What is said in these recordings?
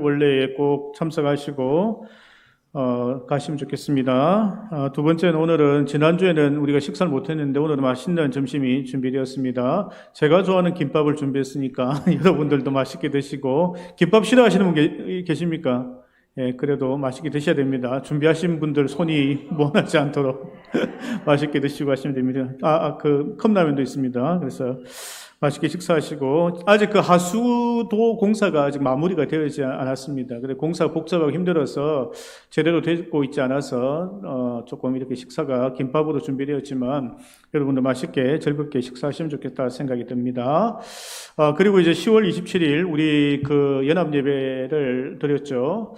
원래에 꼭 참석하시고 가시면 좋겠습니다. 두 번째는 오늘은 지난주에는 우리가 식사를 못했는데 오늘은 맛있는 점심이 준비되었습니다. 제가 좋아하는 김밥을 준비했으니까 여러분들도 맛있게 드시고 김밥 싫어하시는 분 계십니까? 예, 그래도 맛있게 드셔야 됩니다. 준비하신 분들 손이 무한하지 않도록 맛있게 드시고 하시면 됩니다. 그 컵라면도 있습니다. 그래서 맛있게 식사하시고, 아직 그 하수도 공사가 아직 마무리가 되지 않았습니다. 근데 공사가 복잡하고 힘들어서 제대로 되고 있지 않아서 조금 이렇게 식사가 김밥으로 준비되었지만 여러분들 맛있게 즐겁게 식사하시면 좋겠다 생각이 듭니다. 그리고 이제 10월 27일 우리 그 연합 예배를 드렸죠.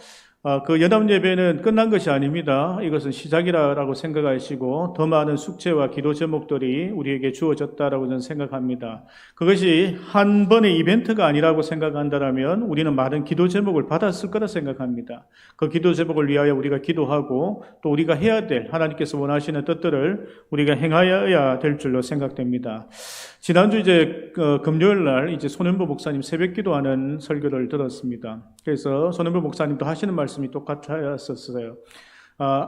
그 연합 예배는 끝난 것이 아닙니다. 이것은 시작이라고 생각하시고 더 많은 숙제와 기도 제목들이 우리에게 주어졌다라고 저는 생각합니다. 그것이 한 번의 이벤트가 아니라고 생각한다면 우리는 많은 기도 제목을 받았을 거라 생각합니다. 그 기도 제목을 위하여 우리가 기도하고 또 우리가 해야 될 하나님께서 원하시는 뜻들을 우리가 행하여야 될 줄로 생각됩니다. 지난주 이제 금요일 날 이제 손현보 목사님 새벽 기도하는 설교를 들었습니다. 그래서 손현보 목사님도 하시는 말씀이 똑같았었어요.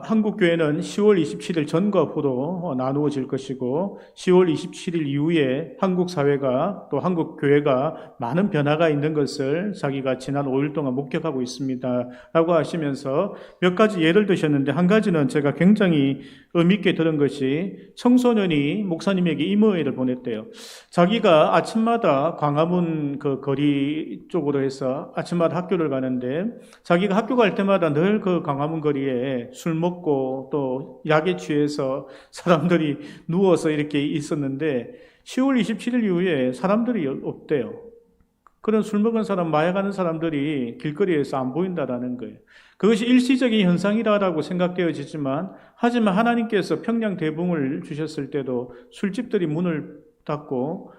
한국 교회는 10월 27일 전과 후로 나누어질 것이고 10월 27일 이후에 한국 사회가 또 한국 교회가 많은 변화가 있는 것을 자기가 지난 5일 동안 목격하고 있습니다 라고 하시면서 몇 가지 예를 드셨는데 한 가지는 제가 굉장히 의미 있게 들은 것이 청소년이 목사님에게 이메일을 보냈대요. 자기가 아침마다 광화문 그 거리 쪽으로 해서 아침마다 학교를 가는데 자기가 학교 갈 때마다 늘 그 광화문 거리에 술 먹고 또 약에 취해서 사람들이 누워서 이렇게 있었는데 10월 27일 이후에 사람들이 없대요. 그런 술 먹은 사람, 마약하는 사람들이 길거리에서 안 보인다라는 거예요. 그것이 일시적인 현상이라고 생각되어지지만 하지만 하나님께서 평양 대붕을 주셨을 때도 술집들이 문을 닫고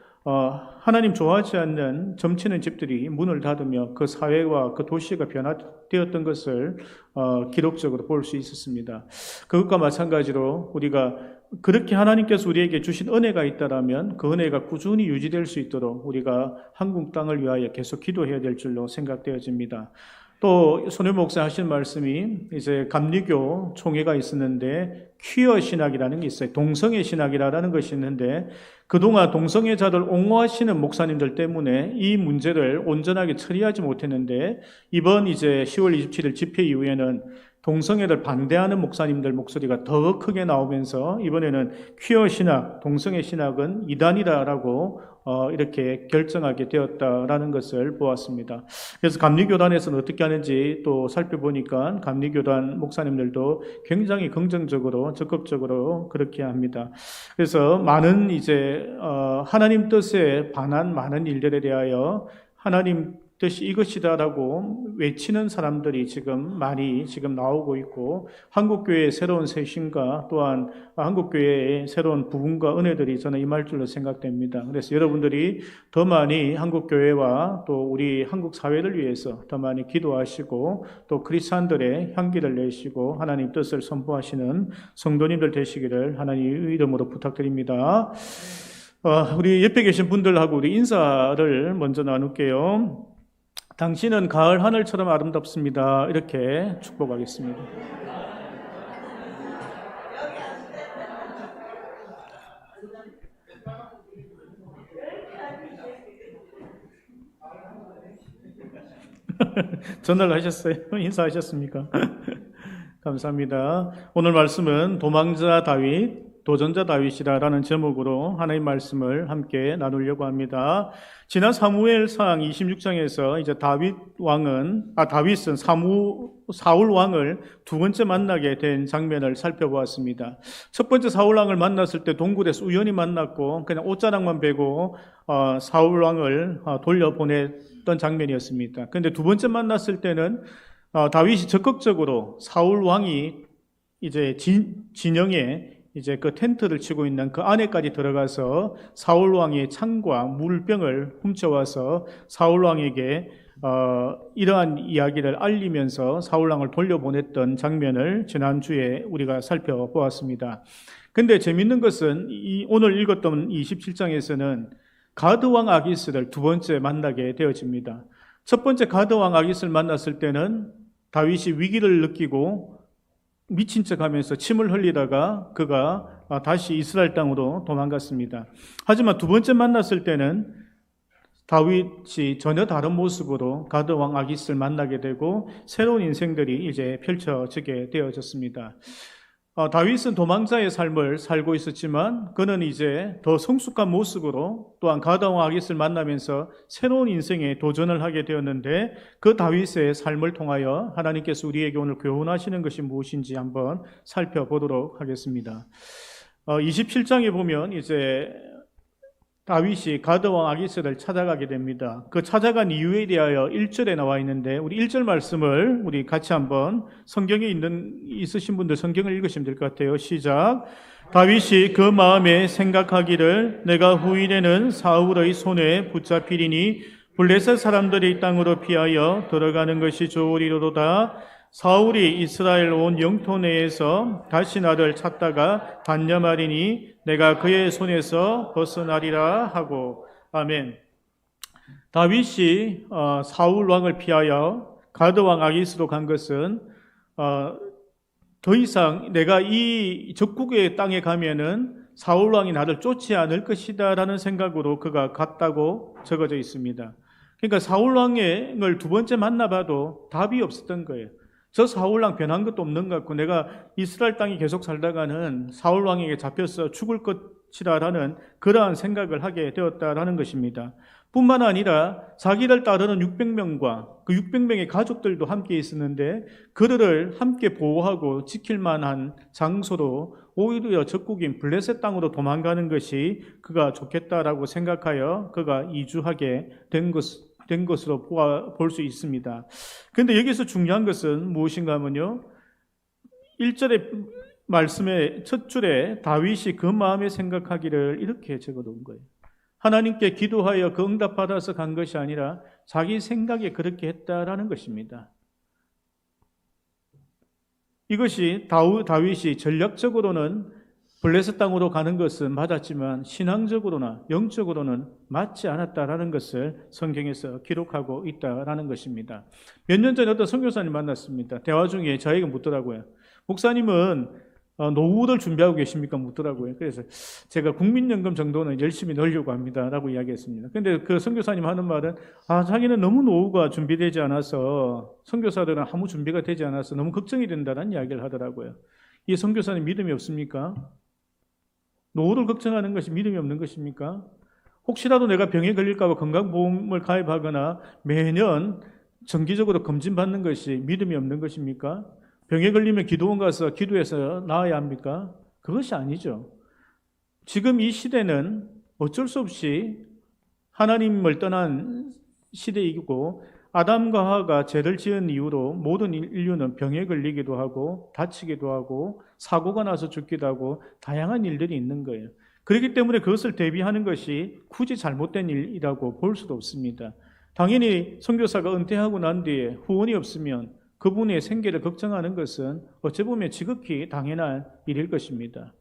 하나님 좋아하지 않는 점치는 집들이 문을 닫으며 그 사회와 그 도시가 변화되었던 것을 기록적으로 볼 수 있었습니다. 그것과 마찬가지로 우리가 그렇게 하나님께서 우리에게 주신 은혜가 있다라면 그 은혜가 꾸준히 유지될 수 있도록 우리가 한국 땅을 위하여 계속 기도해야 될 줄로 생각되어집니다. 또 손혜보 목사 하신 말씀이 이제 감리교 총회가 있었는데 퀴어 신학이라는 게 있어요. 동성애 신학이라는 것이 있는데 그동안 동성애자들 옹호하시는 목사님들 때문에 이 문제를 온전하게 처리하지 못했는데 이번 이제 10월 27일 집회 이후에는 동성애를 반대하는 목사님들 목소리가 더 크게 나오면서 이번에는 퀴어 신학, 동성애 신학은 이단이다라고 이렇게 결정하게 되었다라는 것을 보았습니다. 그래서 감리교단에서는 어떻게 하는지 또 살펴보니까 감리교단 목사님들도 굉장히 긍정적으로 적극적으로 그렇게 합니다. 그래서 많은 이제 하나님 뜻에 반한 많은 일들에 대하여 하나님 뜻이 이것이다라고 외치는 사람들이 지금 많이 지금 나오고 있고 한국교회의 새로운 쇄신과 또한 한국교회의 새로운 부흥과 은혜들이 저는 임할 줄로 생각됩니다. 그래서 여러분들이 더 많이 한국교회와 또 우리 한국 사회를 위해서 더 많이 기도하시고 또 크리스찬들의 향기를 내시고 하나님 뜻을 선포하시는 성도님들 되시기를 하나님 이름으로 부탁드립니다. 우리 옆에 계신 분들하고 우리 인사를 먼저 나눌게요. 당신은 가을 하늘처럼 아름답습니다. 이렇게 축복하겠습니다. 전화를 하셨어요? 인사하셨습니까? 감사합니다. 오늘 말씀은 도망자 다윗, 도전자 다윗이라는 제목으로 하나님 말씀을 함께 나누려고 합니다. 지난 사무엘상 26장에서 이제 다윗은 사울 왕을 두 번째 만나게 된 장면을 살펴보았습니다. 첫 번째 사울 왕을 만났을 때 동굴에서 우연히 만났고 그냥 옷자락만 베고 사울 왕을 돌려보냈던 장면이었습니다. 그런데 두 번째 만났을 때는 다윗이 적극적으로 사울 왕이 이제 진영에 이제 그 텐트를 치고 있는 그 안에까지 들어가서 사울 왕의 창과 물병을 훔쳐와서 사울 왕에게 이러한 이야기를 알리면서 사울 왕을 돌려보냈던 장면을 지난주에 우리가 살펴보았습니다. 근데 재밌는 것은 오늘 읽었던 27장에서는 가드 왕 아기스를 두 번째 만나게 되어집니다. 첫 번째 가드왕 아깃을 만났을 때는 다윗이 위기를 느끼고 미친 척하면서 침을 흘리다가 그가 다시 이스라엘 땅으로 도망갔습니다. 하지만 두 번째 만났을 때는 다윗이 전혀 다른 모습으로 가드왕 아깃을 만나게 되고 새로운 인생들이 이제 펼쳐지게 되어졌습니다. 다윗은 도망자의 삶을 살고 있었지만 그는 이제 더 성숙한 모습으로 또한 가드왕 아깃을 만나면서 새로운 인생에 도전을 하게 되었는데 그 다윗의 삶을 통하여 하나님께서 우리에게 오늘 교훈하시는 것이 무엇인지 한번 살펴보도록 하겠습니다. 27장에 보면 이제 다윗이 가드왕 아깃을 찾아가게 됩니다. 그 찾아간 이유에 대하여 1절에 나와 있는데 우리 1절 말씀을 우리 같이 한번 성경에 있으신 분들 성경을 읽으시면 될 것 같아요. 시작. 다윗이 그 마음에 생각하기를 내가 후일에는 사울의 손에 붙잡히리니 블레셋 사람들이 땅으로 피하여 들어가는 것이 좋으리로다. 사울이 이스라엘 온 영토 내에서 다시 나를 찾다가 단념하리니 내가 그의 손에서 벗어나리라 하고. 아멘. 다윗이 사울 왕을 피하여 가드 왕 아깃으로 간 것은 더 이상 내가 이 적국의 땅에 가면은 사울 왕이 나를 쫓지 않을 것이다라는 생각으로 그가 갔다고 적어져 있습니다. 그러니까 사울 왕을 두 번째 만나봐도 답이 없었던 거예요. 저 사울왕 변한 것도 없는 것 같고 내가 이스라엘 땅에 계속 살다가는 사울왕에게 잡혀서 죽을 것이라는 그러한 생각을 하게 되었다라는 것입니다. 뿐만 아니라 자기를 따르는 600명과 그 600명의 가족들도 함께 있었는데 그들을 함께 보호하고 지킬 만한 장소로 오히려 적국인 블레셋 땅으로 도망가는 것이 그가 좋겠다라고 생각하여 그가 이주하게 된 것으로 볼 수 있습니다. 그런데 여기서 중요한 것은 무엇인가 하면요. 1절의 말씀의 첫 줄에 다윗이 그 마음에 생각하기를 이렇게 적어놓은 거예요. 하나님께 기도하여 그 응답받아서 간 것이 아니라 자기 생각에 그렇게 했다라는 것입니다. 이것이 다윗이 전략적으로는 블레셋 땅으로 가는 것은 맞았지만 신앙적으로나 영적으로는 맞지 않았다라는 것을 성경에서 기록하고 있다라는 것입니다. 몇 년 전에 어떤 선교사님 만났습니다. 대화 중에 저에게 묻더라고요. 목사님은 노후를 준비하고 계십니까? 묻더라고요. 그래서 제가 국민연금 정도는 열심히 넣으려고 합니다. 라고 이야기했습니다. 근데 그 선교사님 하는 말은 자기는 너무 노후가 준비되지 않아서 선교사들은 아무 준비가 되지 않아서 너무 걱정이 된다는 이야기를 하더라고요. 이 선교사님 믿음이 없습니까? 노후를 걱정하는 것이 믿음이 없는 것입니까? 혹시라도 내가 병에 걸릴까 봐 건강보험을 가입하거나 매년 정기적으로 검진받는 것이 믿음이 없는 것입니까? 병에 걸리면 기도원 가서 기도해서 나아야 합니까? 그것이 아니죠. 지금 이 시대는 어쩔 수 없이 하나님을 떠난 시대이고 아담과 하와가 죄를 지은 이후로 모든 인류는 병에 걸리기도 하고 다치기도 하고 사고가 나서 죽기도 하고 다양한 일들이 있는 거예요. 그렇기 때문에 그것을 대비하는 것이 굳이 잘못된 일이라고 볼 수도 없습니다. 당연히 선교사가 은퇴하고 난 뒤에 후원이 없으면 그분의 생계를 걱정하는 것은 어찌 보면 지극히 당연한 일일 것입니다.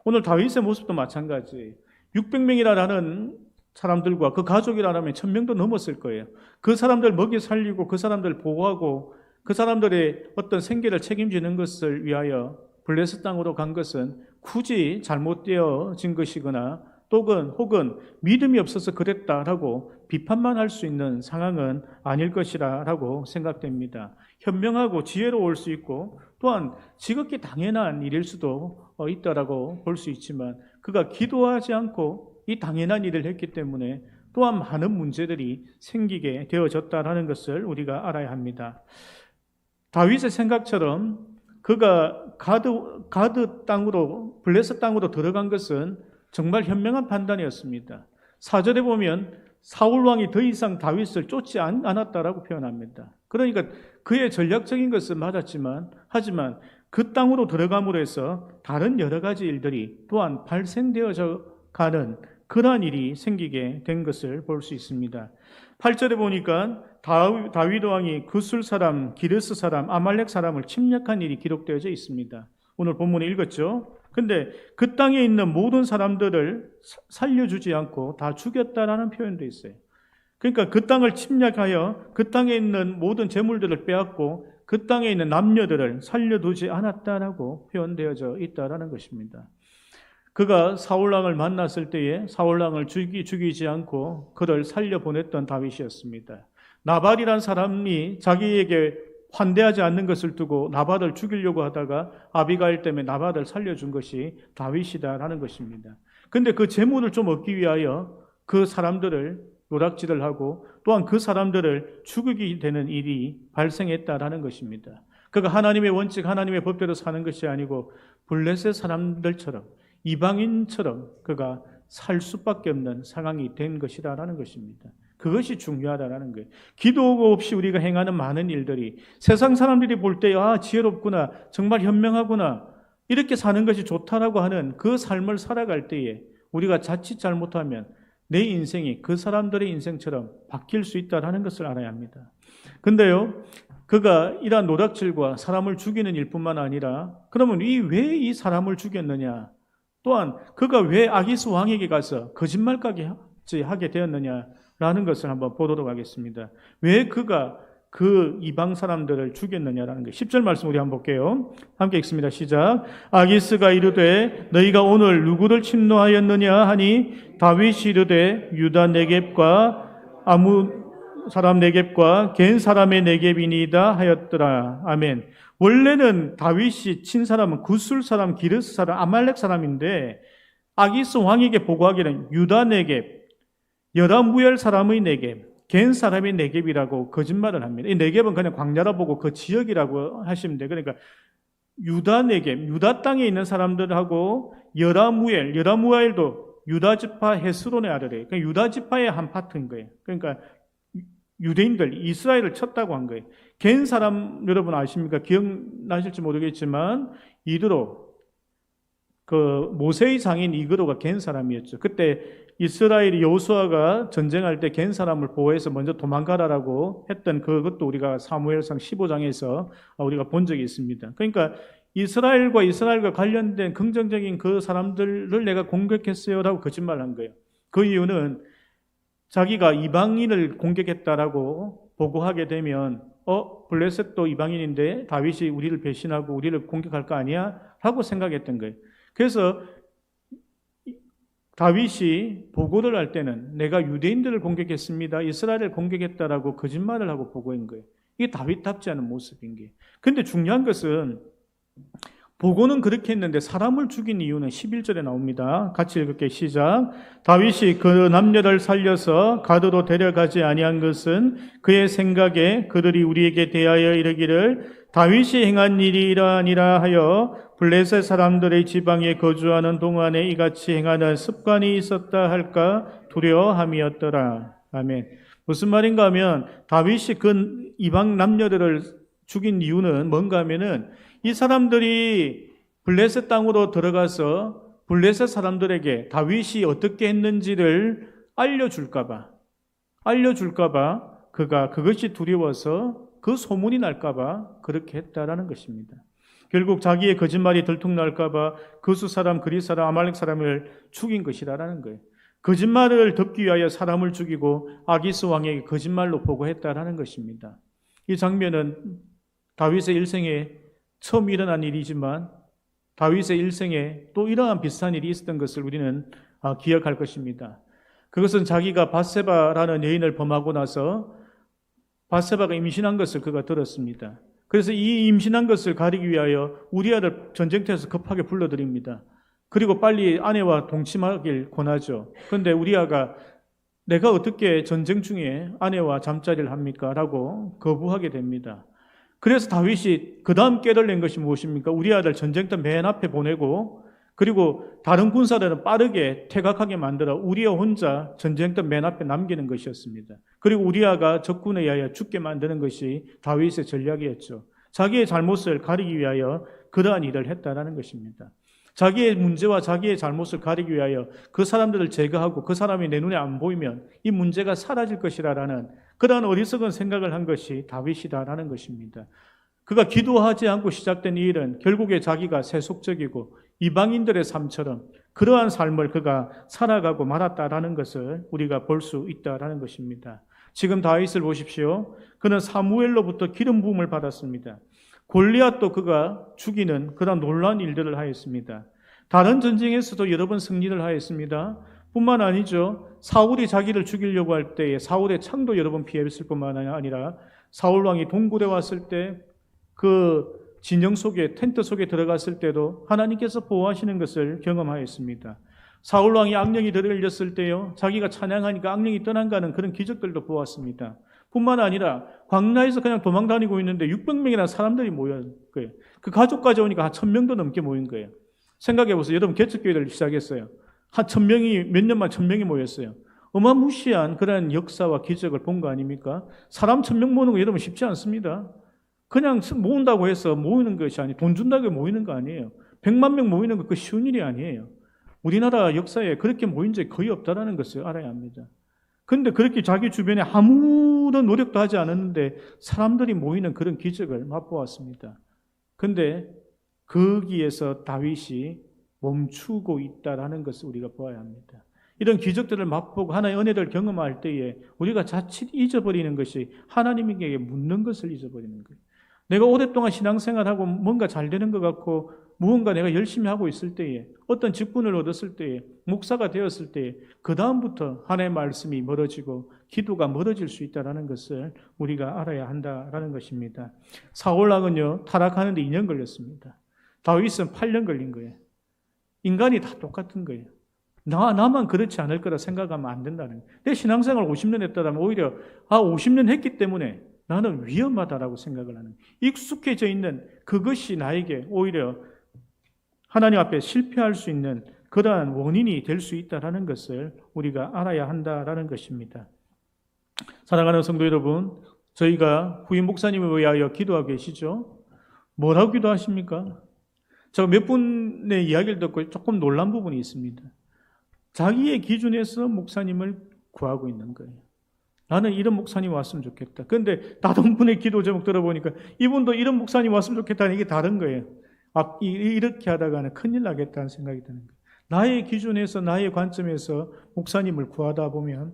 오늘 다윗의 모습도 마찬가지예요. 600명이라는 사람들과 그 가족이라면 1000명도 넘었을 거예요. 그 사람들 먹이 살리고 그 사람들 보호하고 그 사람들의 어떤 생계를 책임지는 것을 위하여 블레셋 땅으로 간 것은 굳이 잘못되어진 것이거나 혹은 믿음이 없어서 그랬다라고 비판만 할 수 있는 상황은 아닐 것이라고 생각됩니다. 현명하고 지혜로울 수 있고 또한 지극히 당연한 일일 수도 있다라고 볼 수 있지만 그가 기도하지 않고 이 당연한 일을 했기 때문에 또한 많은 문제들이 생기게 되어졌다라는 것을 우리가 알아야 합니다. 다윗의 생각처럼 그가 가드 땅으로 블레셋 땅으로 들어간 것은 정말 현명한 판단이었습니다. 4절에 보면 사울 왕이 더 이상 다윗을 쫓지 않았다라고 표현합니다. 그러니까 그의 전략적인 것은 맞았지만 하지만 그 땅으로 들어감으로 해서 다른 여러 가지 일들이 또한 발생되어져 가는 그러한 일이 생기게 된 것을 볼 수 있습니다. 8절에 보니까 다윗 왕이 구술 사람, 기르스 사람, 아말렉 사람을 침략한 일이 기록되어져 있습니다. 오늘 본문에 읽었죠. 근데 그 땅에 있는 모든 사람들을 살려주지 않고 다 죽였다라는 표현도 있어요. 그러니까 그 땅을 침략하여 그 땅에 있는 모든 재물들을 빼앗고 그 땅에 있는 남녀들을 살려두지 않았다라고 표현되어져 있다라는 것입니다. 그가 사울왕을 만났을 때에 사울왕을 죽이지 않고 그를 살려보냈던 다윗이었습니다. 나발이란 사람이 자기에게 환대하지 않는 것을 두고 나발을 죽이려고 하다가 아비가일 때문에 나발을 살려준 것이 다윗이다라는 것입니다. 근데 그 재물을 좀 얻기 위하여 그 사람들을 노략질을 하고 또한 그 사람들을 죽이게 되는 일이 발생했다라는 것입니다. 그가 하나님의 원칙, 하나님의 법대로 사는 것이 아니고 블레셋 사람들처럼 이방인처럼 그가 살 수밖에 없는 상황이 된 것이라는 것입니다. 그것이 중요하다라는 거예요. 기도 없이 우리가 행하는 많은 일들이 세상 사람들이 볼 때 지혜롭구나, 정말 현명하구나, 이렇게 사는 것이 좋다라고 하는 그 삶을 살아갈 때에 우리가 자칫 잘못하면 내 인생이 그 사람들의 인생처럼 바뀔 수 있다는 것을 알아야 합니다. 근데요, 그가 이러한 노략질과 사람을 죽이는 일뿐만 아니라 그러면 왜 이 사람을 죽였느냐, 또한 그가 왜 아기스 왕에게 가서 거짓말까지 하게 되었느냐라는 것을 한번 보도록 하겠습니다. 왜 그가 그 이방 사람들을 죽였느냐라는 것. 10절 말씀 우리 한번 볼게요. 함께 읽습니다. 시작. 아기스가 이르되 너희가 오늘 누구를 침노하였느냐 하니 다윗이 이르되 유다 네겝과 아무 사람 네겝과 겐 사람의 네겝이니이다 하였더라. 아멘. 원래는 다윗이 친 사람은 구술 사람, 기르스 사람, 아말렉 사람인데 아기스 왕에게 보고하기는 유다 네겝, 여라무엘 사람의 네겝, 겐 사람의 네겝이라고 거짓말을 합니다. 이 네겝은 그냥 광야라 보고 그 지역이라고 하시면 돼요. 그러니까 유다 네겝, 유다 땅에 있는 사람들하고 여라무엘도 유다 지파 헤스론의 아들이에요. 그러니까 유다 지파의 한 파트인 거예요. 그러니까 유대인들, 이스라엘을 쳤다고 한 거예요. 겐 사람 여러분 아십니까? 기억나실지 모르겠지만 이드로, 그 모세의 장인 이그로가 겐 사람이었죠. 그때 이스라엘이 여호수아가 전쟁할 때 겐 사람을 보호해서 먼저 도망가라라고 했던 그것도 우리가 사무엘상 15장에서 우리가 본 적이 있습니다. 그러니까 이스라엘과 관련된 긍정적인 그 사람들을 내가 공격했어요라고 거짓말한 거예요. 그 이유는 자기가 이방인을 공격했다라고 보고하게 되면 블레셋도 이방인인데 다윗이 우리를 배신하고 우리를 공격할 거 아니야? 라고 생각했던 거예요. 그래서 다윗이 보고를 할 때는 내가 유대인들을 공격했습니다, 이스라엘을 공격했다라고 거짓말을 하고 보고한 거예요. 이게 다윗답지 않은 모습인 게. 근데 중요한 것은 보고는 그렇게 했는데 사람을 죽인 이유는 11절에 나옵니다. 같이 읽을게요. 시작. 다윗이 그 남녀를 살려서 가드로 데려가지 아니한 것은 그의 생각에 그들이 우리에게 대하여 이르기를 다윗이 행한 일이 이러하니라 하여 블레셋 사람들의 지방에 거주하는 동안에 이같이 행하는 습관이 있었다 할까 두려워함이었더라. 아멘. 무슨 말인가 하면 다윗이 그 이방 남녀들을 죽인 이유는 뭔가 하면은 이 사람들이 블레셋 땅으로 들어가서 블레셋 사람들에게 다윗이 어떻게 했는지를 알려줄까봐 그가 그것이 두려워서 그 소문이 날까봐 그렇게 했다라는 것입니다. 결국 자기의 거짓말이 들통날까봐 그수 사람, 그리스 사람, 아말렉 사람을 죽인 것이라는 거예요. 거짓말을 덮기 위하여 사람을 죽이고 아기스 왕에게 거짓말로 보고했다라는 것입니다. 이 장면은 다윗의 일생에 처음 일어난 일이지만 다윗의 일생에 또 이러한 비슷한 일이 있었던 것을 우리는 기억할 것입니다. 그것은 자기가 밧세바라는 여인을 범하고 나서 밧세바가 임신한 것을 그가 들었습니다. 그래서 이 임신한 것을 가리기 위하여 우리아를 전쟁터에서 급하게 불러들입니다. 그리고 빨리 아내와 동침하길 권하죠. 그런데 우리아가 내가 어떻게 전쟁 중에 아내와 잠자리를 합니까? 라고 거부하게 됩니다. 그래서 다윗이 그 다음 깨를 낸 것이 무엇입니까? 우리아를 전쟁터 맨 앞에 보내고 그리고 다른 군사들은 빠르게 퇴각하게 만들어 우리아 혼자 전쟁터 맨 앞에 남기는 것이었습니다. 그리고 우리아가 적군에 의하여 죽게 만드는 것이 다윗의 전략이었죠. 자기의 잘못을 가리기 위하여 그러한 일을 했다라는 것입니다. 자기의 문제와 자기의 잘못을 가리기 위하여 그 사람들을 제거하고 그 사람이 내 눈에 안 보이면 이 문제가 사라질 것이라는 그러한 어리석은 생각을 한 것이 다윗이다라는 것입니다. 그가 기도하지 않고 시작된 이 일은 결국에 자기가 세속적이고 이방인들의 삶처럼 그러한 삶을 그가 살아가고 말았다라는 것을 우리가 볼 수 있다라는 것입니다. 지금 다윗을 보십시오. 그는 사무엘로부터 기름 부음을 받았습니다. 골리앗도 그가 죽이는 그런 놀라운 일들을 하였습니다. 다른 전쟁에서도 여러 번 승리를 하였습니다. 뿐만 아니죠. 사울이 자기를 죽이려고 할 때에 사울의 창도 여러 번 피했을 뿐만 아니라 사울 왕이 동굴에 왔을 때 그 진영 속에 텐트 속에 들어갔을 때도 하나님께서 보호하시는 것을 경험하였습니다. 사울 왕이 악령이 들을렸을 때요, 자기가 찬양하니까 악령이 떠난가는 그런 기적들도 보았습니다. 뿐만 아니라 광야에서 그냥 도망 다니고 있는데 600명이나 사람들이 모인 거예요. 그 가족까지 오니까 한 1000명도 넘게 모인 거예요. 생각해 보세요. 여러분 개척교회를 시작했어요. 한 1000명이 몇 년만 1000명이 모였어요. 어마무시한 그런 역사와 기적을 본 거 아닙니까? 사람 1000명 모으는 거 여러분 쉽지 않습니다. 그냥 모은다고 해서 모이는 것이 아니에요. 돈 준다고 모이는 거 아니에요. 100만 명 모이는 거 그 쉬운 일이 아니에요. 우리나라 역사에 그렇게 모인 적이 거의 없다는 것을 알아야 합니다. 그런데 그렇게 자기 주변에 아무런 노력도 하지 않았는데 사람들이 모이는 그런 기적을 맛보았습니다. 그런데 거기에서 다윗이 멈추고 있다는 것을 우리가 보아야 합니다. 이런 기적들을 맛보고 하나의 은혜를 경험할 때에 우리가 자칫 잊어버리는 것이 하나님에게 묻는 것을 잊어버리는 거예요. 내가 오랫동안 신앙생활하고 뭔가 잘 되는 것 같고 무언가 내가 열심히 하고 있을 때에 어떤 직분을 얻었을 때에 목사가 되었을 때에 그 다음부터 하나님의 말씀이 멀어지고 기도가 멀어질 수 있다는 것을 우리가 알아야 한다는 것입니다. 사울왕은요 타락하는데 2년 걸렸습니다. 다윗은 8년 걸린 거예요. 인간이 다 똑같은 거예요. 나만 그렇지 않을 거라 생각하면 안 된다는 거예요. 내 신앙생활 50년 했다면 오히려 50년 했기 때문에 나는 위험하다라고 생각을 하는 거예요. 익숙해져 있는 그것이 나에게 오히려 하나님 앞에 실패할 수 있는 그러한 원인이 될 수 있다는 것을 우리가 알아야 한다는 것입니다. 사랑하는 성도 여러분, 저희가 후임 목사님을 위하여 기도하고 계시죠? 뭐라고 기도하십니까? 제가 몇 분의 이야기를 듣고 조금 놀란 부분이 있습니다. 자기의 기준에서 목사님을 구하고 있는 거예요. 나는 이런 목사님 왔으면 좋겠다. 그런데 다른 분의 기도 제목 들어보니까 이분도 이런 목사님 왔으면 좋겠다는 이게 다른 거예요. 이렇게 하다가는 큰일 나겠다는 생각이 드는 거예요. 나의 기준에서 나의 관점에서 목사님을 구하다 보면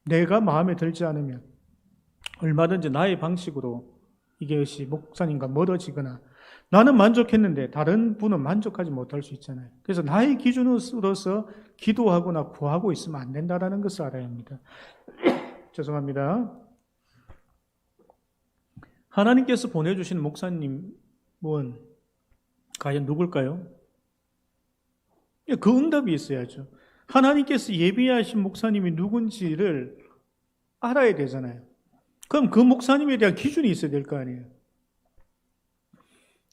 내가 마음에 들지 않으면 얼마든지 나의 방식으로 이것이 목사님과 멀어지거나 나는 만족했는데 다른 분은 만족하지 못할 수 있잖아요. 그래서 나의 기준으로서 기도하거나 구하고 있으면 안 된다는 것을 알아야 합니다. 죄송합니다. 하나님께서 보내주신 목사님은 과연 누굴까요? 그 응답이 있어야죠. 하나님께서 예비하신 목사님이 누군지를 알아야 되잖아요. 그럼 그 목사님에 대한 기준이 있어야 될 거 아니에요.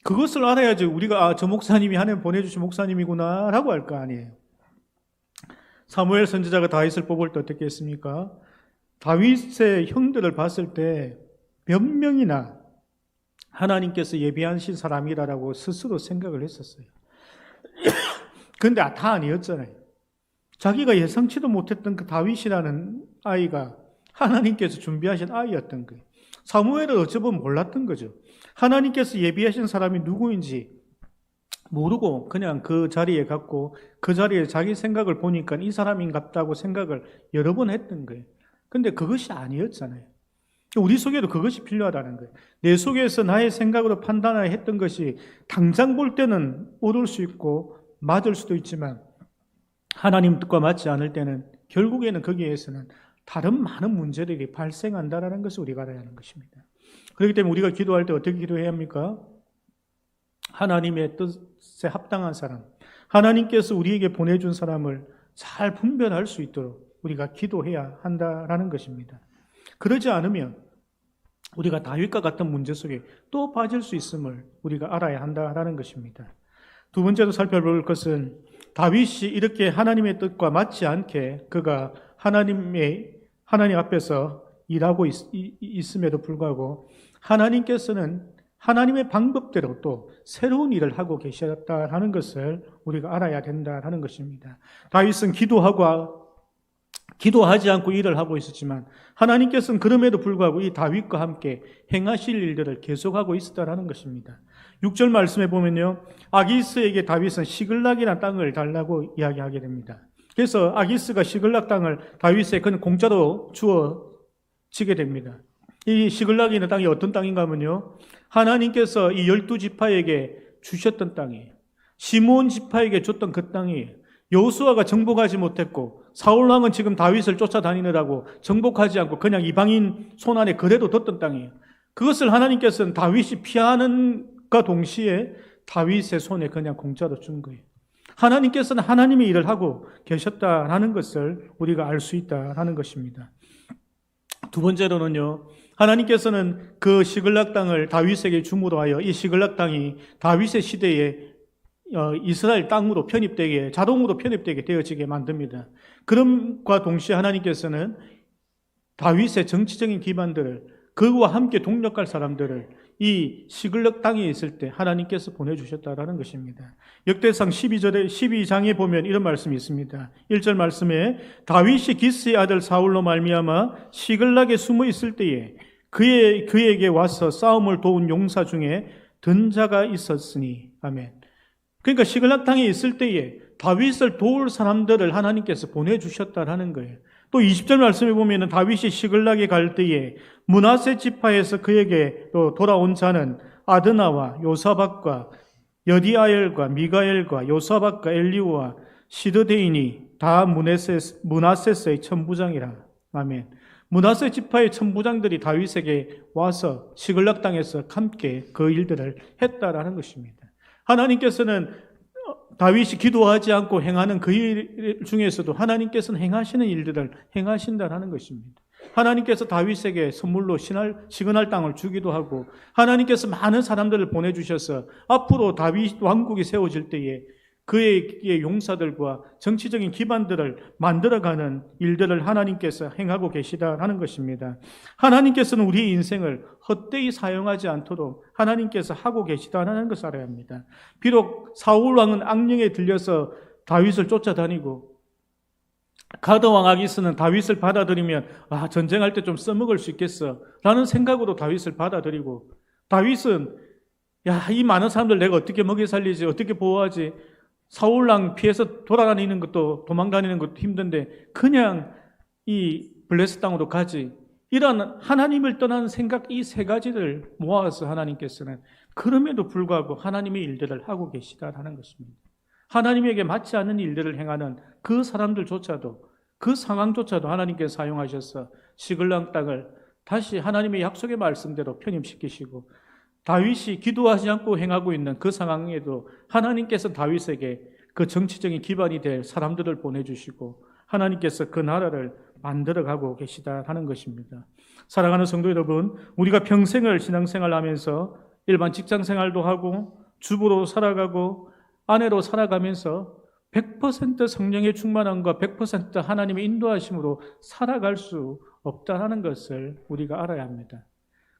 그것을 알아야지 우리가 저 목사님이 하나님 보내주신 목사님이구나 라고 할 거 아니에요. 사무엘 선지자가 다윗을 뽑을 때 어떻게 했습니까? 다윗의 형들을 봤을 때 몇 명이나 하나님께서 예비하신 사람이라고 스스로 생각을 했었어요. 그런데 다 아니었잖아요. 자기가 예상치도 못했던 그 다윗이라는 아이가 하나님께서 준비하신 아이였던 거예요. 사무엘은 어쩌면 몰랐던 거죠. 하나님께서 예비하신 사람이 누구인지 모르고 그냥 그 자리에 갔고 그 자리에 자기 생각을 보니까 이 사람인 같다고 생각을 여러 번 했던 거예요. 근데 그것이 아니었잖아요. 우리 속에도 그것이 필요하다는 거예요. 내 속에서 나의 생각으로 판단을 했던 것이 당장 볼 때는 옳을 수 있고 맞을 수도 있지만 하나님 뜻과 맞지 않을 때는 결국에는 거기에서는 다른 많은 문제들이 발생한다는 것을 우리가 알아야 하는 것입니다. 그렇기 때문에 우리가 기도할 때 어떻게 기도해야 합니까? 하나님의 뜻에 합당한 사람, 하나님께서 우리에게 보내준 사람을 잘 분별할 수 있도록 우리가 기도해야 한다는 것입니다. 그러지 않으면 우리가 다윗과 같은 문제 속에 또 빠질 수 있음을 우리가 알아야 한다는 것입니다. 두 번째로 살펴볼 것은 다윗이 이렇게 하나님의 뜻과 맞지 않게 그가 하나님 앞에서 일하고 있음에도 불구하고 하나님께서는 하나님의 방법대로 또 새로운 일을 하고 계셨다는 것을 우리가 알아야 된다는 것입니다. 다윗은 기도하지 않고 일을 하고 있었지만 하나님께서는 그럼에도 불구하고 이 다윗과 함께 행하실 일들을 계속하고 있었다는 것입니다. 6절 말씀에 보면요, 아기스에게 다윗은 시글락이라는 땅을 달라고 이야기하게 됩니다. 그래서 아기스가 시글락 땅을 다윗에 그는 공짜로 주어 지게 됩니다. 이 시글락에 있는 땅이 어떤 땅인가 하면요, 하나님께서 이 12지파에게 주셨던 땅이에요. 시므온 지파에게 줬던 그 땅이에요. 여호수아가 정복하지 못했고 사울왕은 지금 다윗을 쫓아다니느라고 정복하지 않고 그냥 이방인 손안에 그대로 뒀던 땅이에요. 그것을 하나님께서는 다윗이 피하는과 동시에 다윗의 손에 그냥 공짜로 준 거예요. 하나님께서는 하나님의 일을 하고 계셨다라는 것을 우리가 알 수 있다라는 것입니다. 두 번째로는요, 하나님께서는 그 시글락 땅을 다윗에게 줌으로 하여 이 시글락 땅이 다윗의 시대에 이스라엘 땅으로 편입되게, 자동으로 편입되게 되어지게 만듭니다. 그럼과 동시에 하나님께서는 다윗의 정치적인 기반들을, 그와 함께 동력할 사람들을 이 시글락 땅에 있을 때 하나님께서 보내주셨다라는 것입니다. 역대상 12장에 보면 이런 말씀이 있습니다. 1절 말씀에 다윗이 기스의 아들 사울로 말미암아 시글락에 숨어 있을 때에 그에게 와서 싸움을 도운 용사 중에 든 자가 있었으니. 아멘. 그러니까 시글락 땅에 있을 때에 다윗을 도울 사람들을 하나님께서 보내주셨다라는 거예요. 또 20절 말씀에 보면 다윗이 시글락에 갈 때에 므낫세 지파에서 그에게 또 돌아온 자는 아드나와 요사박과 여디아엘과 미가엘과 요사박과 엘리우와 시드데인이 다 므낫세의 천부장이라. 아멘. 므낫세 지파의 천부장들이 다윗에게 와서 시글락 땅에서 함께 그 일들을 했다라는 것입니다. 하나님께서는 다윗이 기도하지 않고 행하는 그 일 중에서도 하나님께서는 행하시는 일들을 행하신다는 것입니다. 하나님께서 다윗에게 선물로 시그날 땅을 주기도 하고 하나님께서 많은 사람들을 보내주셔서 앞으로 다윗 왕국이 세워질 때에 그의 용사들과 정치적인 기반들을 만들어가는 일들을 하나님께서 행하고 계시다는 것입니다. 하나님께서는 우리의 인생을 헛되이 사용하지 않도록 하나님께서 하고 계시다는 것을 알아야 합니다. 비록 사울 왕은 악령에 들려서 다윗을 쫓아다니고 가드 왕 아기스는 다윗을 받아들이면 전쟁할 때 좀 써먹을 수 있겠어 라는 생각으로 다윗을 받아들이고, 다윗은 이 많은 사람들 내가 어떻게 먹여 살리지, 어떻게 보호하지, 사울왕 피해서 돌아다니는 것도 도망다니는 것도 힘든데 그냥 이 블레스 땅으로 가지, 이런 하나님을 떠나는 생각, 이 세 가지를 모아서 하나님께서는 그럼에도 불구하고 하나님의 일들을 하고 계시다라는 것입니다. 하나님에게 맞지 않는 일들을 행하는 그 사람들조차도, 그 상황조차도 하나님께서 사용하셔서 시글락 땅을 다시 하나님의 약속의 말씀대로 편입시키시고, 다윗이 기도하지 않고 행하고 있는 그 상황에도 하나님께서 다윗에게 그 정치적인 기반이 될 사람들을 보내주시고 하나님께서 그 나라를 만들어가고 계시다는 것입니다. 사랑하는 성도 여러분, 우리가 평생을 신앙생활을 하면서 일반 직장생활도 하고 주부로 살아가고 아내로 살아가면서 100% 성령의 충만함과 100% 하나님의 인도하심으로 살아갈 수 없다는 것을 우리가 알아야 합니다.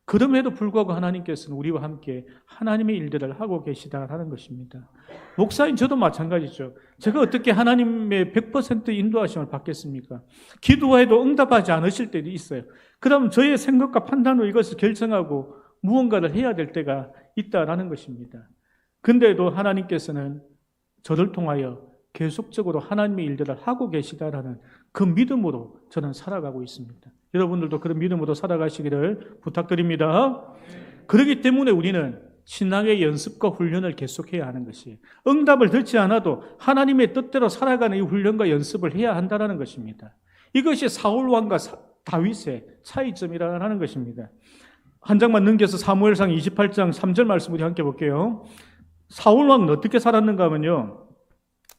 그럼에도 불구하고 하나님께서는 우리와 함께 하나님의 일들을 하고 계시다라는 것입니다. 목사인 저도 마찬가지죠. 제가 어떻게 하나님의 100% 인도하심을 받겠습니까? 기도해도 응답하지 않으실 때도 있어요. 그럼 저의 생각과 판단으로 이것을 결정하고 무언가를 해야 될 때가 있다라는 것입니다. 근데도 하나님께서는 저를 통하여 계속적으로 하나님의 일들을 하고 계시다라는 그 믿음으로 저는 살아가고 있습니다. 여러분들도 그런 믿음으로 살아가시기를 부탁드립니다. 그렇기 때문에 우리는 신앙의 연습과 훈련을 계속해야 하는 것이에요. 응답을 듣지 않아도 하나님의 뜻대로 살아가는 이 훈련과 연습을 해야 한다는 것입니다. 이것이 사울왕과 다윗의 차이점이라는 것입니다. 한 장만 넘겨서 사무엘상 28장 3절 말씀 우리 함께 볼게요. 사울왕은 어떻게 살았는가 하면요,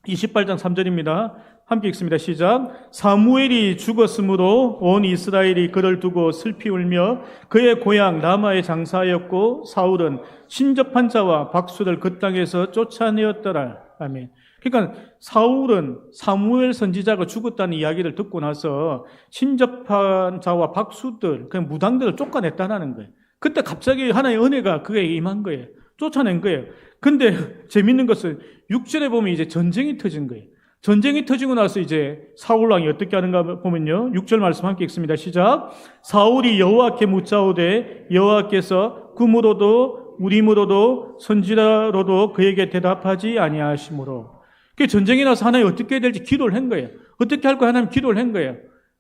28장 3절입니다. 함께 읽습니다. 시작. 사무엘이 죽었으므로 온 이스라엘이 그를 두고 슬피 울며 그의 고향 라마에 장사하였고 사울은 신접한 자와 박수를 그 땅에서 쫓아내었더라. 아멘. 그러니까 사울은 사무엘 선지자가 죽었다는 이야기를 듣고 나서 신접한 자와 박수들, 그 무당들을 쫓아냈다는 거예요. 그때 갑자기 하나님의 은혜가 그에게 임한 거예요. 쫓아낸 거예요. 근데 재밌는 것은 6절에 보면 이제 전쟁이 터진 거예요. 전쟁이 터지고 나서 이제 사울왕이 어떻게 하는가 보면요, 6절 말씀 함께 읽습니다. 시작. 사울이 여호와께 묻자오되 여호와께서 꿈으로도 우림으로도 선지자로도 그에게 대답하지 아니하시므로. 그 전쟁이 나서 하나님 어떻게 해야 될지 기도를 한 거예요. 어떻게 할 거야 하나님 기도를 한 거예요.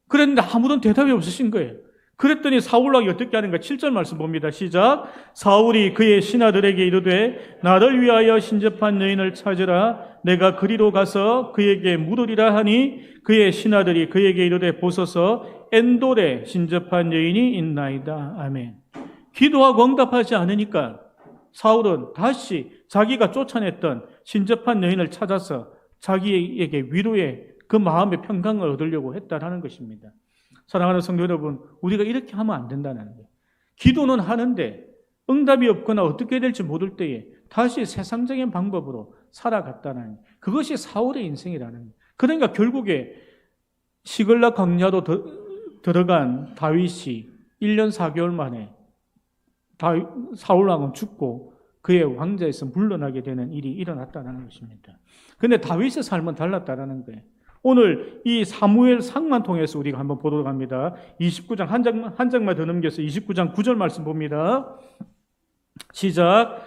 그랬는데 아무런 대답이 없으신 거예요. 그랬더니 사울 왕이 어떻게 하는가? 7절 말씀 봅니다. 시작. 사울이 그의 신하들에게 이르되 나를 위하여 신접한 여인을 찾으라. 내가 그리로 가서 그에게 물으리라 하니 그의 신하들이 그에게 이르되 보소서 엔돌에 신접한 여인이 있나이다. 아멘. 기도하고 응답하지 않으니까 사울은 다시 자기가 쫓아냈던 신접한 여인을 찾아서 자기에게 위로의 그 마음의 평강을 얻으려고 했다라는 것입니다. 사랑하는 성도 여러분, 우리가 이렇게 하면 안 된다는 거예요. 기도는 하는데 응답이 없거나 어떻게 될지 모를 때에 다시 세상적인 방법으로 살아갔다는 그것이 사울의 인생이라는 거예요. 그러니까 결국에 시글락 광야로 들어간 다윗이 1년 4개월 만에 사울 왕은 죽고 그의 왕좌에서 물러나게 되는 일이 일어났다는 것입니다. 그런데 다윗의 삶은 달랐다는 거예요. 오늘 이 사무엘 상만 통해서 우리가 한번 보도록 합니다. 29장 한 장만 더 넘겨서 29장 9절 말씀 봅니다. 시작.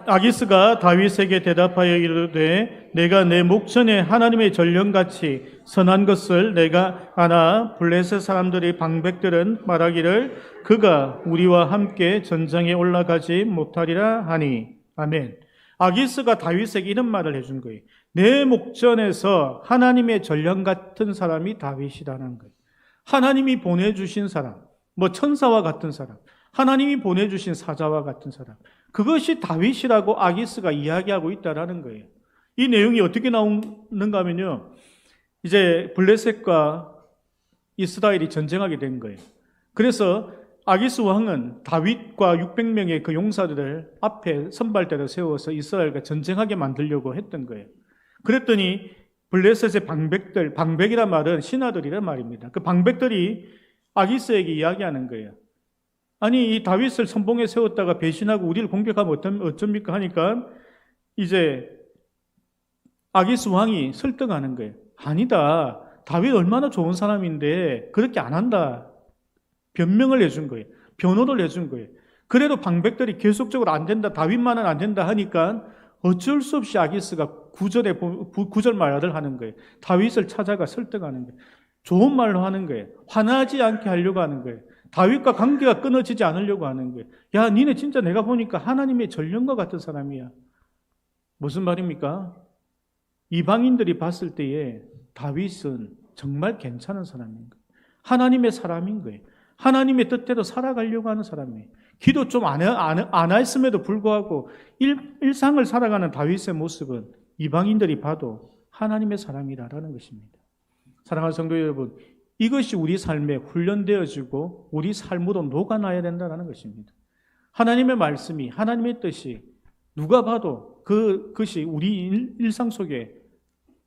아기스가 다윗에게 대답하여 이르되 내가 내 목전에 하나님의 전령같이 선한 것을 내가 아나 블레셋 사람들의 방백들은 말하기를 그가 우리와 함께 전장에 올라가지 못하리라 하니. 아멘. 아기스가 다윗에게 이런 말을 해준 거예요. 내 목전에서 하나님의 전령 같은 사람이 다윗이라는 거예요. 하나님이 보내주신 사람, 천사와 같은 사람, 하나님이 보내주신 사자와 같은 사람, 그것이 다윗이라고 아기스가 이야기하고 있다라는 거예요. 이 내용이 어떻게 나오는가 하면요, 이제 블레셋과 이스라엘이 전쟁하게 된 거예요. 그래서 아기스 왕은 다윗과 600명의 그 용사들을 앞에 선발대로 세워서 이스라엘과 전쟁하게 만들려고 했던 거예요. 그랬더니 블레셋의 방백이란 말은 신하들이란 말입니다. 그 방백들이 아기스에게 이야기하는 거예요. 아니, 이 다윗을 선봉에 세웠다가 배신하고 우리를 공격하면 어쩝니까 하니까 이제 아기스 왕이 설득하는 거예요. 아니다. 다윗 얼마나 좋은 사람인데 그렇게 안 한다. 변명을 해준 거예요. 변호를 해준 거예요. 그래도 방백들이 계속적으로 안 된다. 다윗만은 안 된다 하니까 어쩔 수 없이 아기스가 9절 말을 하는 거예요. 다윗을 찾아가 설득하는 거예요. 좋은 말로 하는 거예요. 화나지 않게 하려고 하는 거예요. 다윗과 관계가 끊어지지 않으려고 하는 거예요. 야, 니네 진짜 내가 보니까 하나님의 전령과 같은 사람이야. 무슨 말입니까? 이방인들이 봤을 때에 다윗은 정말 괜찮은 사람인 거예요. 하나님의 사람인 거예요. 하나님의 뜻대로 살아가려고 하는 사람이에요. 기도 좀 안 했음에도 불구하고 일상을 살아가는 다윗의 모습은 이방인들이 봐도 하나님의 사람이라는 것입니다. 사랑하는 성도 여러분, 이것이 우리 삶에 훈련되어지고 우리 삶으로 녹아나야 된다는 것입니다. 하나님의 말씀이, 하나님의 뜻이 누가 봐도 그것이 우리 일상 속에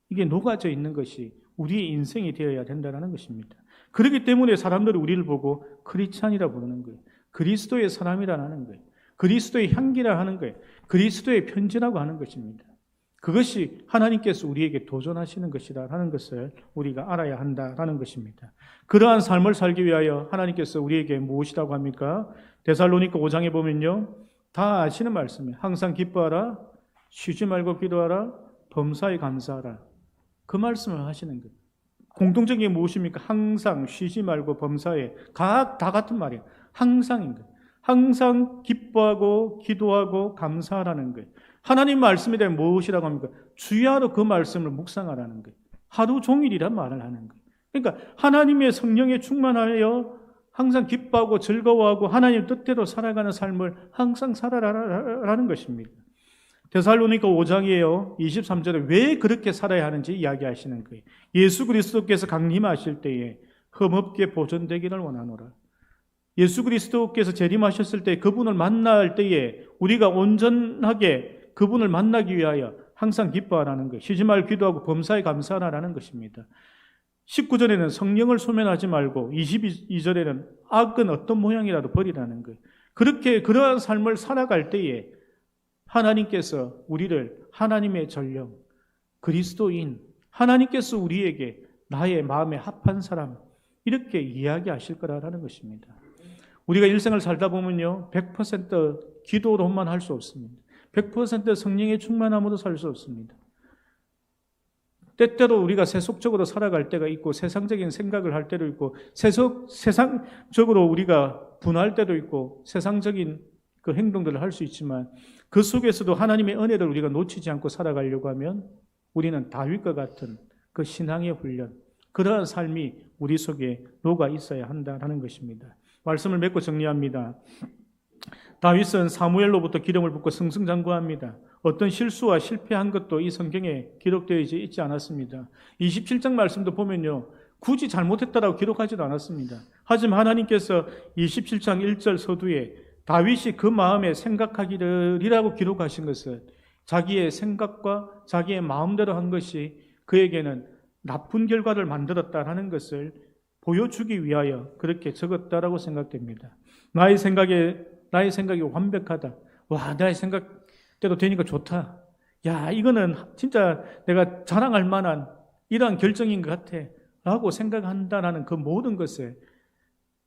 이게 녹아져 있는 것이 우리의 인생이 되어야 된다는 것입니다. 그렇기 때문에 사람들이 우리를 보고 크리스찬이라 부르는 거예요. 그리스도의 사람이라는 거예요. 그리스도의 향기라 하는 거예요. 그리스도의 편지라고 하는 것입니다. 그것이 하나님께서 우리에게 도전하시는 것이라는 것을 우리가 알아야 한다라는 것입니다. 그러한 삶을 살기 위하여 하나님께서 우리에게 무엇이라고 합니까? 데살로니가 5장에 보면요, 다 아시는 말씀이에요. 항상 기뻐하라, 쉬지 말고 기도하라, 범사에 감사하라. 그 말씀을 하시는 거예요. 공통적인 게 무엇입니까? 항상 쉬지 말고 범사에, 다 같은 말이에요. 항상인 거예요. 항상 기뻐하고 기도하고 감사하라는 거예요. 하나님 말씀에 대한 무엇이라고 합니까? 주야로 그 말씀을 묵상하라는 거예요. 하루 종일이란 말을 하는 거예요. 그러니까 하나님의 성령에 충만하여 항상 기뻐하고 즐거워하고 하나님 뜻대로 살아가는 삶을 항상 살아라라는 것입니다. 데살로니가 5장이에요. 23절에 왜 그렇게 살아야 하는지 이야기하시는 거예요. 예수 그리스도께서 강림하실 때에 흠없게 보존되기를 원하노라. 예수 그리스도께서 재림하셨을 때 그분을 만날 때에 우리가 온전하게 그분을 만나기 위하여 항상 기뻐하라는 거예요. 쉬지 말고 기도하고 범사에 감사하라는 것입니다. 19절에는 성령을 소멸하지 말고 22절에는 악은 어떤 모양이라도 버리라는 거예요. 그러한 삶을 살아갈 때에 하나님께서 우리를 하나님의 전령, 그리스도인, 하나님께서 우리에게 나의 마음에 합한 사람 이렇게 이야기하실 거라는 것입니다. 우리가 일생을 살다 보면요 100% 기도로만 할 수 없습니다. 100% 성령의 충만함으로 살 수 없습니다. 때때로 우리가 세속적으로 살아갈 때가 있고 세상적인 생각을 할 때도 있고 세상적으로 우리가 분할 때도 있고 세상적인 그 행동들을 할 수 있지만 그 속에서도 하나님의 은혜를 우리가 놓치지 않고 살아가려고 하면 우리는 다윗과 같은 그 신앙의 훈련, 그러한 삶이 우리 속에 녹아 있어야 한다는 것입니다. 말씀을 맺고 정리합니다. 다윗은 사무엘로부터 기름을 붓고 승승장구합니다. 어떤 실수와 실패한 것도 이 성경에 기록되어 있지 않았습니다. 27장 말씀도 보면요, 굳이 잘못했다라고 기록하지도 않았습니다. 하지만 하나님께서 27장 1절 서두에 다윗이 그 마음에 생각하기를이라고 기록하신 것은 자기의 생각과 자기의 마음대로 한 것이 그에게는 나쁜 결과를 만들었다라는 것을 보여주기 위하여 그렇게 적었다라고 생각됩니다. 나의 생각이 완벽하다. 와, 나의 생각대로 되니까 좋다. 야, 이거는 진짜 내가 자랑할 만한 이러한 결정인 것 같아. 라고 생각한다라는 그 모든 것을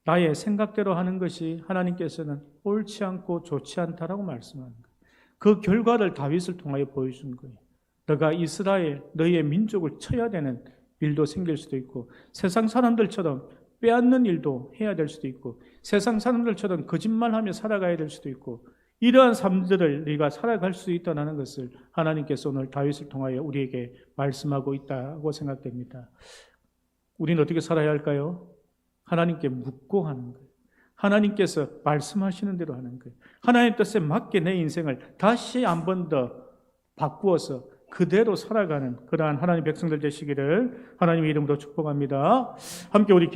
나의 생각대로 하는 것이 하나님께서는 옳지 않고 좋지 않다라고 말씀하는 거예요. 그 결과를 다윗을 통하여 보여준 거예요. 너가 이스라엘, 너희의 민족을 쳐야 되는 일도 생길 수도 있고 세상 사람들처럼 빼앗는 일도 해야 될 수도 있고 세상 사람들처럼 거짓말하며 살아가야 될 수도 있고 이러한 삶들을 네가 살아갈 수 있다는 것을 하나님께서 오늘 다윗을 통하여 우리에게 말씀하고 있다고 생각됩니다. 우리는 어떻게 살아야 할까요? 하나님께 묻고 하는 거예요. 하나님께서 말씀하시는 대로 하는 거예요. 하나님의 뜻에 맞게 내 인생을 다시 한 번 더 바꾸어서 그대로 살아가는 그러한 하나님의 백성들 되시기를 하나님의 이름으로 축복합니다. 함께 우리